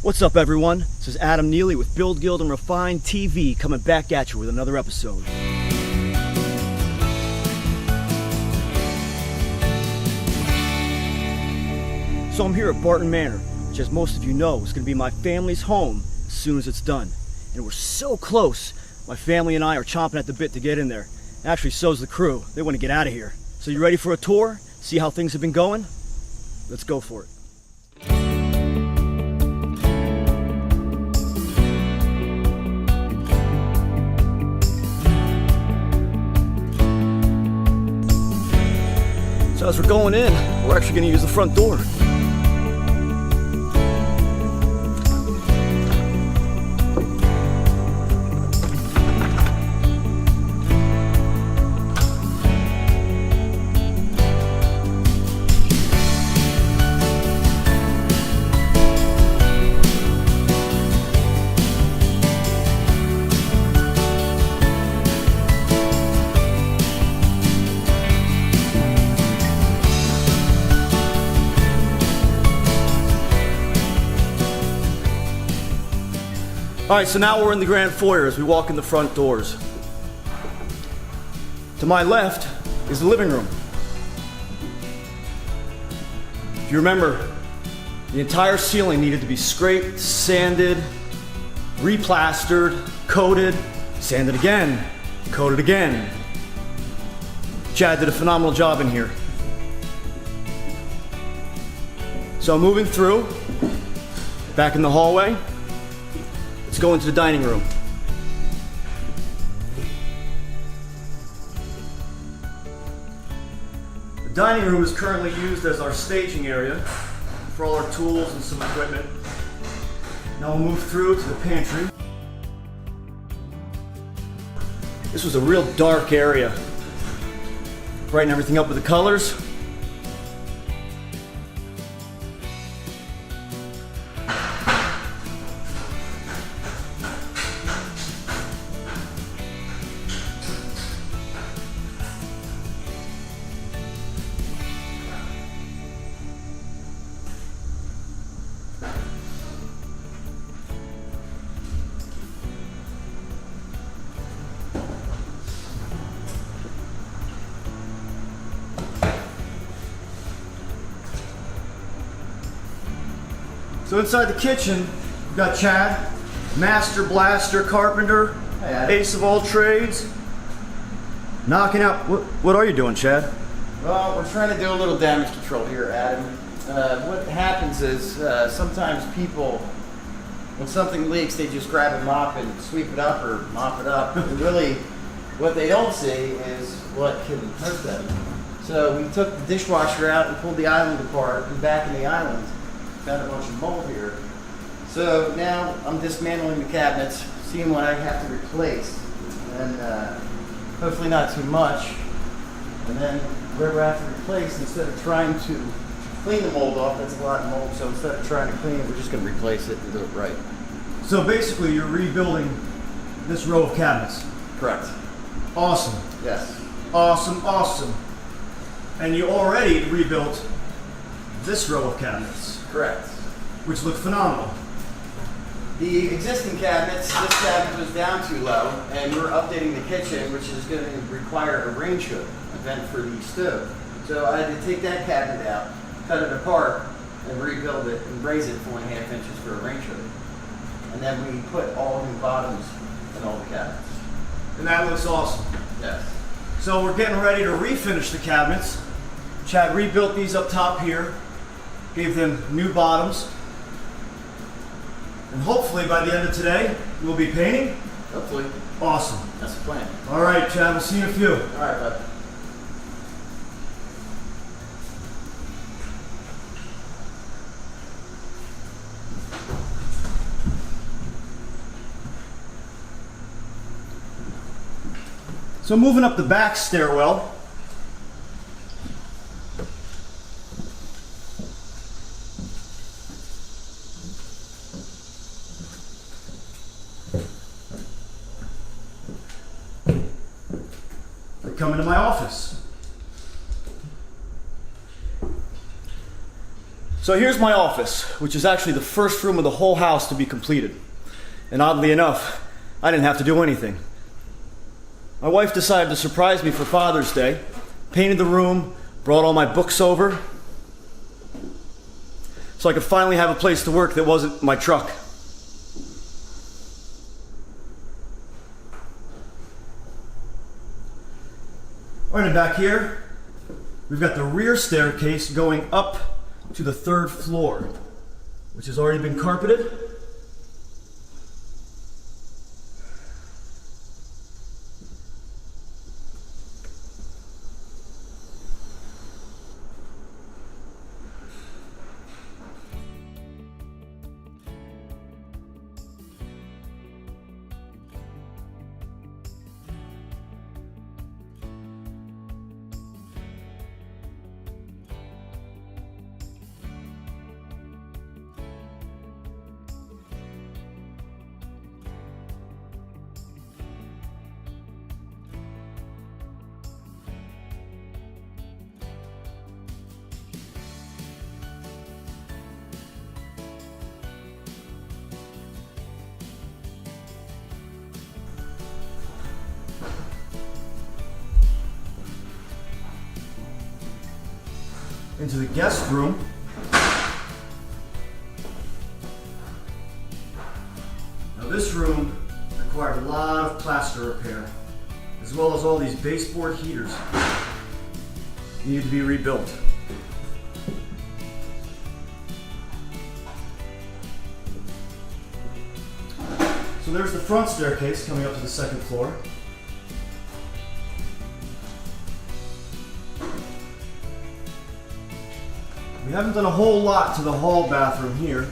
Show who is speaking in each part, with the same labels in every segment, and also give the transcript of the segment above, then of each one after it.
Speaker 1: What's up, everyone? This is Adam Neely with Build, Guild, and Refine TV coming back at you with another episode. So I'm here at Barton Manor, which, as most of you know, is going to be my family's home as soon as it's done. And we're so close. My family and I are chomping at the bit to get in there. Actually, so's the crew. They want to get out of here. So you ready for a tour? See how things have been going? Let's go for it. So as we're going in, we're actually going to use the front door. Alright, so now we're in the grand foyer as we walk in the front doors. To my left is the living room. If you remember, the entire ceiling needed to be scraped, sanded, replastered, coated, sanded again, coated again. Chad did a phenomenal job in here. So moving through, back in the hallway, let's go into the dining room. The dining room is currently used as our staging area for all our tools and some equipment. Now we'll move through to the pantry. This was a real dark area. Brighten everything up with the colors. So inside the kitchen, we've got Chad, master blaster carpenter, ace of all trades, knocking out. What are you doing, Chad?
Speaker 2: Well, we're trying to do a little damage control here, Adam. What happens is sometimes people, when something leaks, they just grab a mop and sweep it up or mop it up. And really, what they don't see is what can hurt them. So we took the dishwasher out and pulled the island apart, and back in the island, found a bunch of mold here. So now I'm dismantling the cabinets, seeing what I have to replace, and hopefully not too much. And then whatever I have to replace, instead of trying to clean the mold off, that's a lot of mold, so instead of trying to clean it, we're just going to replace it and do it right.
Speaker 1: So basically you're rebuilding this row of cabinets.
Speaker 2: Correct.
Speaker 1: Awesome.
Speaker 2: Yes.
Speaker 1: Awesome, awesome. And you already rebuilt this row of cabinets.
Speaker 2: Correct.
Speaker 1: Which look phenomenal.
Speaker 2: The existing cabinets, this cabinet was down too low, and we're updating the kitchen, which is going to require a range hood, a vent for the stove. So I had to take that cabinet out, cut it apart, and rebuild it and raise it 4.5 inches for a range hood. And then we put all new bottoms in all the cabinets.
Speaker 1: And that looks awesome.
Speaker 2: Yes.
Speaker 1: So we're getting ready to refinish the cabinets. Chad rebuilt these up top here, gave them new bottoms. And hopefully by the end of today, we'll be painting.
Speaker 2: Hopefully.
Speaker 1: Awesome.
Speaker 2: That's the plan.
Speaker 1: All right, Chad, we'll see you in a few.
Speaker 2: All right, bud.
Speaker 1: So moving up the back stairwell, come into my office. So here's my office, which is actually the first room of the whole house to be completed. And oddly enough, I didn't have to do anything. My wife decided to surprise me for Father's Day, painted the room, brought all my books over, so I could finally have a place to work that wasn't my truck. All right, and back here, we've got the rear staircase going up to the 3rd floor, which has already been carpeted. Into the guest room. Now this room required a lot of plaster repair, as well as all these baseboard heaters needed to be rebuilt. So there's the front staircase coming up to the 2nd floor. We haven't done a whole lot to the hall bathroom here.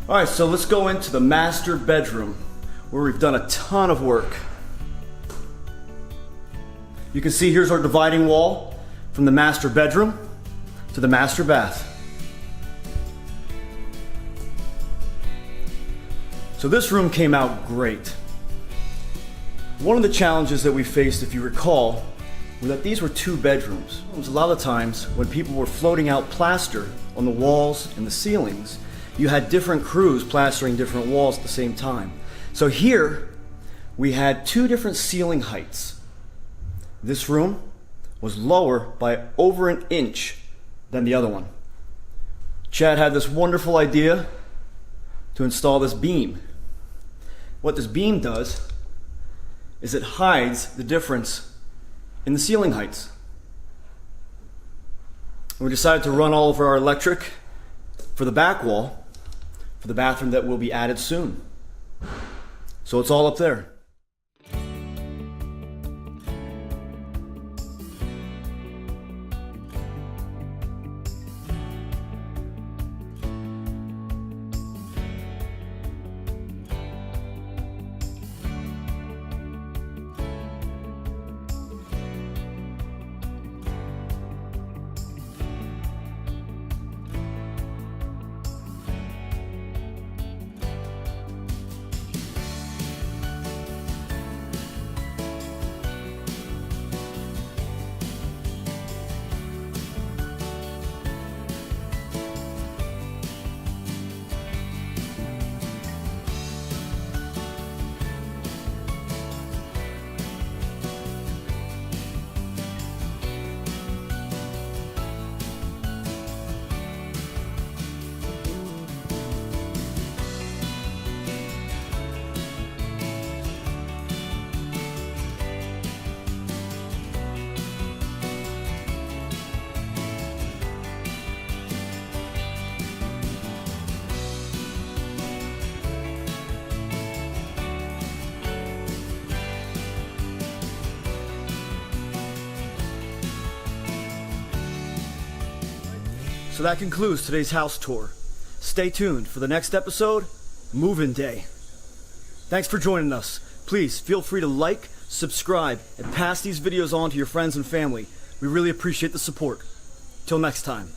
Speaker 1: All right, so let's go into the master bedroom, where we've done a ton of work. You can see here's our dividing wall from the master bedroom to the master bath. So this room came out great. One of the challenges that we faced, if you recall, were that these were 2 bedrooms. It was a lot of times when people were floating out plaster on the walls and the ceilings, you had different crews plastering different walls at the same time. So here, we had 2 different ceiling heights. This room was lower by over an inch than the other one. Chad had this wonderful idea to install this beam. What this beam does is it hides the difference in the ceiling heights. And we decided to run all of our electric for the back wall for the bathroom that will be added soon. So it's all up there. So that concludes today's house tour. Stay tuned for the next episode, Move-In Day. Thanks for joining us. Please feel free to like, subscribe, and pass these videos on to your friends and family. We really appreciate the support. Till next time.